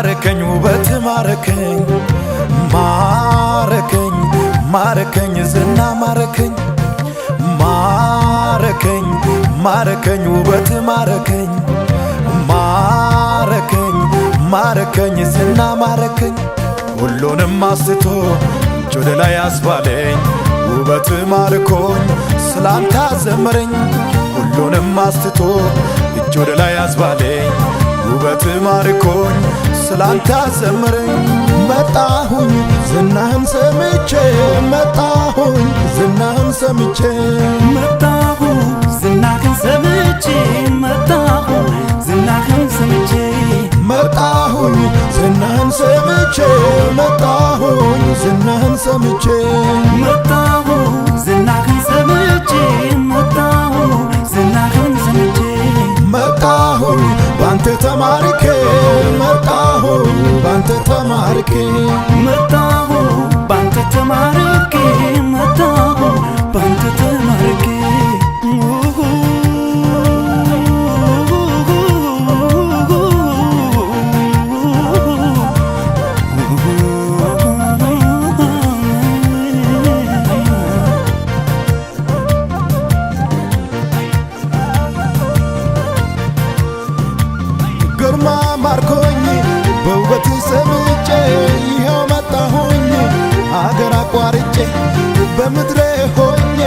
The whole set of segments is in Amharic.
ማረከኝ ውበት ማረከኝ ማረከኝ ማረከኝ ዝና ማረከኝ ማረከኝ ማረከኝ ውበት ማረከኝ ማረከኝ ማረከኝ ዝና ማረከኝ ሁሉንም አስቶ እጅ ወደ ላይ አስባለኝ ውበት ማርኮኝ ስላንተ አዘመረኝ ሁሉንም አስቶ እጅ ወደ ላይ አስባለኝ ውበት ማርኮኝ ስላንተ አዘመረኝ መጣሁኝ ዝናህን ሰምቼ መጣሁኝ ዝናህን ሰምቼ መጣሁ ዝናህን ሰምቼ መጣሁ ዝናህን ሰምቼ መጣሁኝ ዝናህን ሰምቼ መጣሁኝ ዝናህን ሰምቼ መጣሁ ዝናህን ሰምቼ መጣሁ ዝናህን ሰምቼ መጣሁኝ ባንተ ተማርኬ መጣሁኝ ባንተ ተማርኬ መጣሁ ባንተ ተማርኬ መጣሁ ባንተ ተማርኬ ግርማ ማርኮኝ በውበት ሰምቼ ይኸው መጣሁኝ አገር አቋርጬ በምድሬ ሆኜ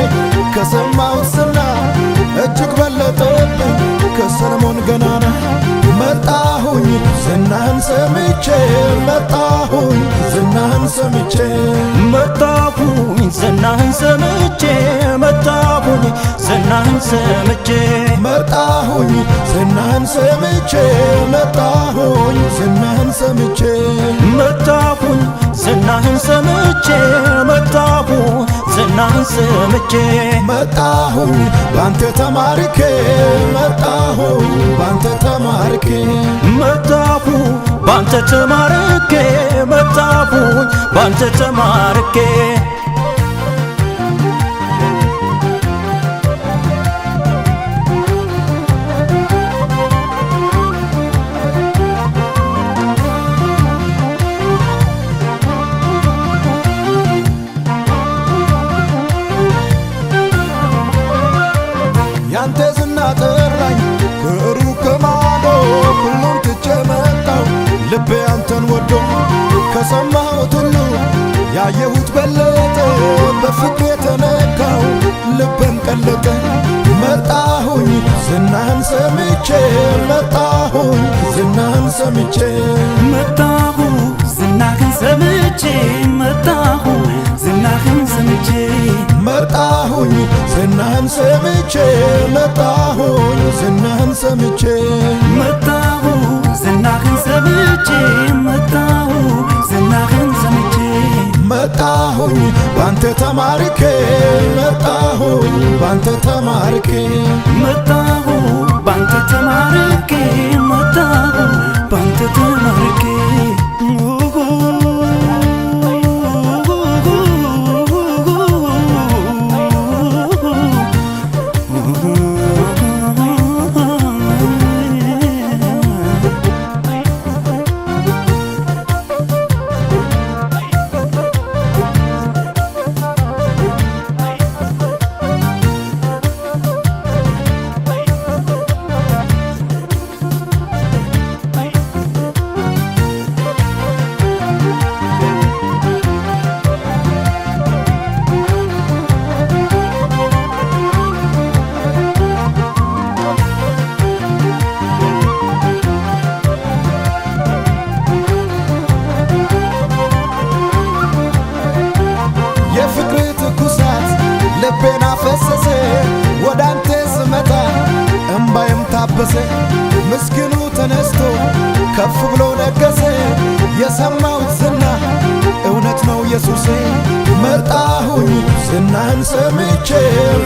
ከሰማሁት ዝና እጅግ በለጠብኝ ከሰለሞን ገናና መጣሁኝ ዝናህን ሰምቼ መጣሁኝ ዝናህን ሰምቼ መጣሁኝ ዝናህን ሰምቼ መጣሁኝ ዝናህን ሰምቼ መጣሁኝ ዝናህን ሰምቼ መጣሁኝ ዝናህን ሰምቼ መጣሁኝ ዝናህን ሰምቼ መጣሁ ዝናህን ሰምቼ መጣሁኝ ባንተ ተማርኬ መጣሁኝ ባንተ ተማርኬ መጣሁ ባንተ ተማርኬ መጣሁኝ ባንተ ተማርኬ ያንተ ዝና ጠራኝ ከሩቅ ከማዶ ሁሉን ትቼ መጣሁ ልቤ አንተን ወዶ ከሰማሁት ሁሉ ያየሁት በለጠ በፍቅር የተነካው ልቤም ቀለጠ መጣሁኝ ዝናህን ሰምቼ መጣሁኝ ዝናህን ሰምቼ መጣሁ ዝናህን ሰምቼ መጣሁ ዝናህን ሰምቼ መጣሁኝ ዝናህን ሰምቼ መጣሁኝ ዝናህን ሰምቼ መጣሁ ዝናህን ሰምቼ መጣሁ ዝናህን ሰምቼ መጣሁኝ ባንተ ተማርኬ መጣሁኝ ባንተ ተማርኬ መጣሁ ባንተ ተማርኬ መጣሁ ባንተ ተማርኬ የፍቅር ትኩሳት ልቤን አፈሰሰ ወዳንተ ስመጣ እምባዬም ታበሰ ምስኪኑ ተነስቶ ከፍ ብሎ ነገሰ የሰማሁት ዝና እውነት ነው ኢየሱሴ መጣሁኝ ዝናህን ሰምቼ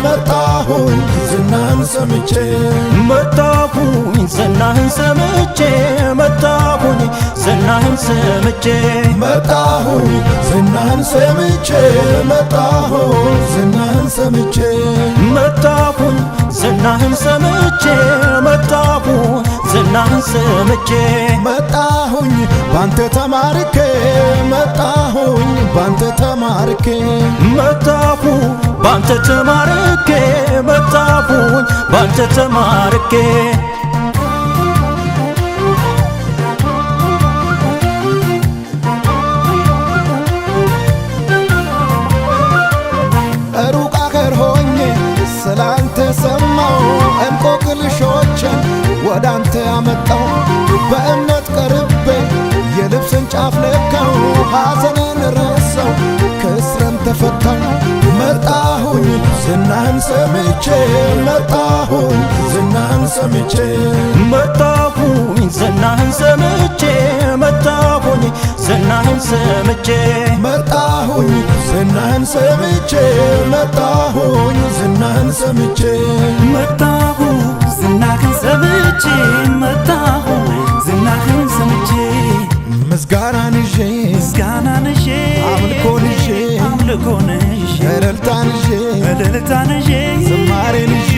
መጣሁኝ ዝናህን ሰምቼ መጣሁኝ ዝናህን ሰምቼ መጣሁኝ ዝናህን ሰምቼ መጣሁኝ ዝናህን ሰምቼ መጣሁኝ ዝናህን ሰምቼ መጣሁኝ ዝናህን ሰምቼ መጣሁ ዝናህን ሰምቼ መጣሁኝ ባንተ ተማርኬ መጣሁኝ ባንተ ተማርኬ መጣሁ ባንተ ተማርኬ መጣሁኝ ባንተ ተማርኬ ሩቅ አገር ሆኜ ስላንተ ሰማው እንቆቅልሾችን ወዳንተ አመጣው በእምነት ቀርቤ የልብስን ጫፍ ነካው ሐዘኔን ረሳው ከእስረም ተፈታው መጣሁኝ ዝናህን ሰምቼ መጣሁኝ ዝናህን ሰምቼ መጣሁኝ ዝናህን ሰምቼ መጣሁኝ ዝናህን ሰምቼ መጣሁኝ ዝናህን ሰምቼ መጣሁኝ ዝናህን ሰምቼ መጣሁ ዝናህን ሰምቼ መጣሁ ዝናህን ሰምቼ ምስጋናን ይዤ አምልኮን ይዤ እልልታን ይዤ ዝማሬን ይዤ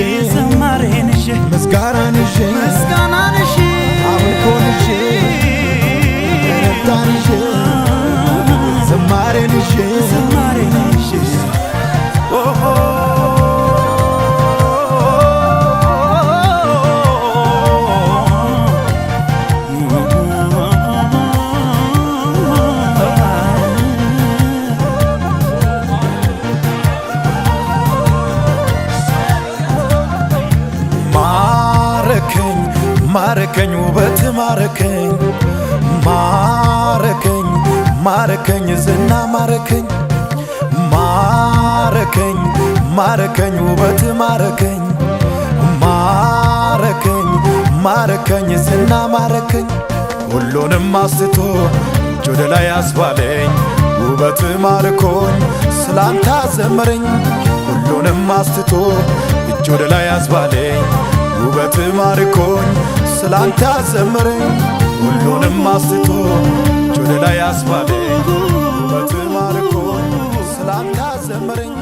ምስጋናን ይዤ አምልኮን ይዤ እልልታን ይዤ ዝማሬን ይዤ ማረከኝ ውበት ማረከኝ ማረከኝ ማረከኝ ዝና ማረከኝ ማረከኝ ማረከኝ ውበት ማረከኝ ማረከኝ ማረከኝ ዝና ማረከኝ ሁሉንም አስቶ እጅ ወደ ላይ አስባለኝ ውበት ማርኮኝ ስላንተ አዘመረኝ ሁሉንም አስቶ እጅ ወደ ላይ አስባለኝ ውበት ማርኮኝ ስላንተ አዘመረኝ ሁሉንም አስቶ እጅ ወደ ላይ አስባለኝ ውበት ማርኮኝ ስላንተ አዘመረኝ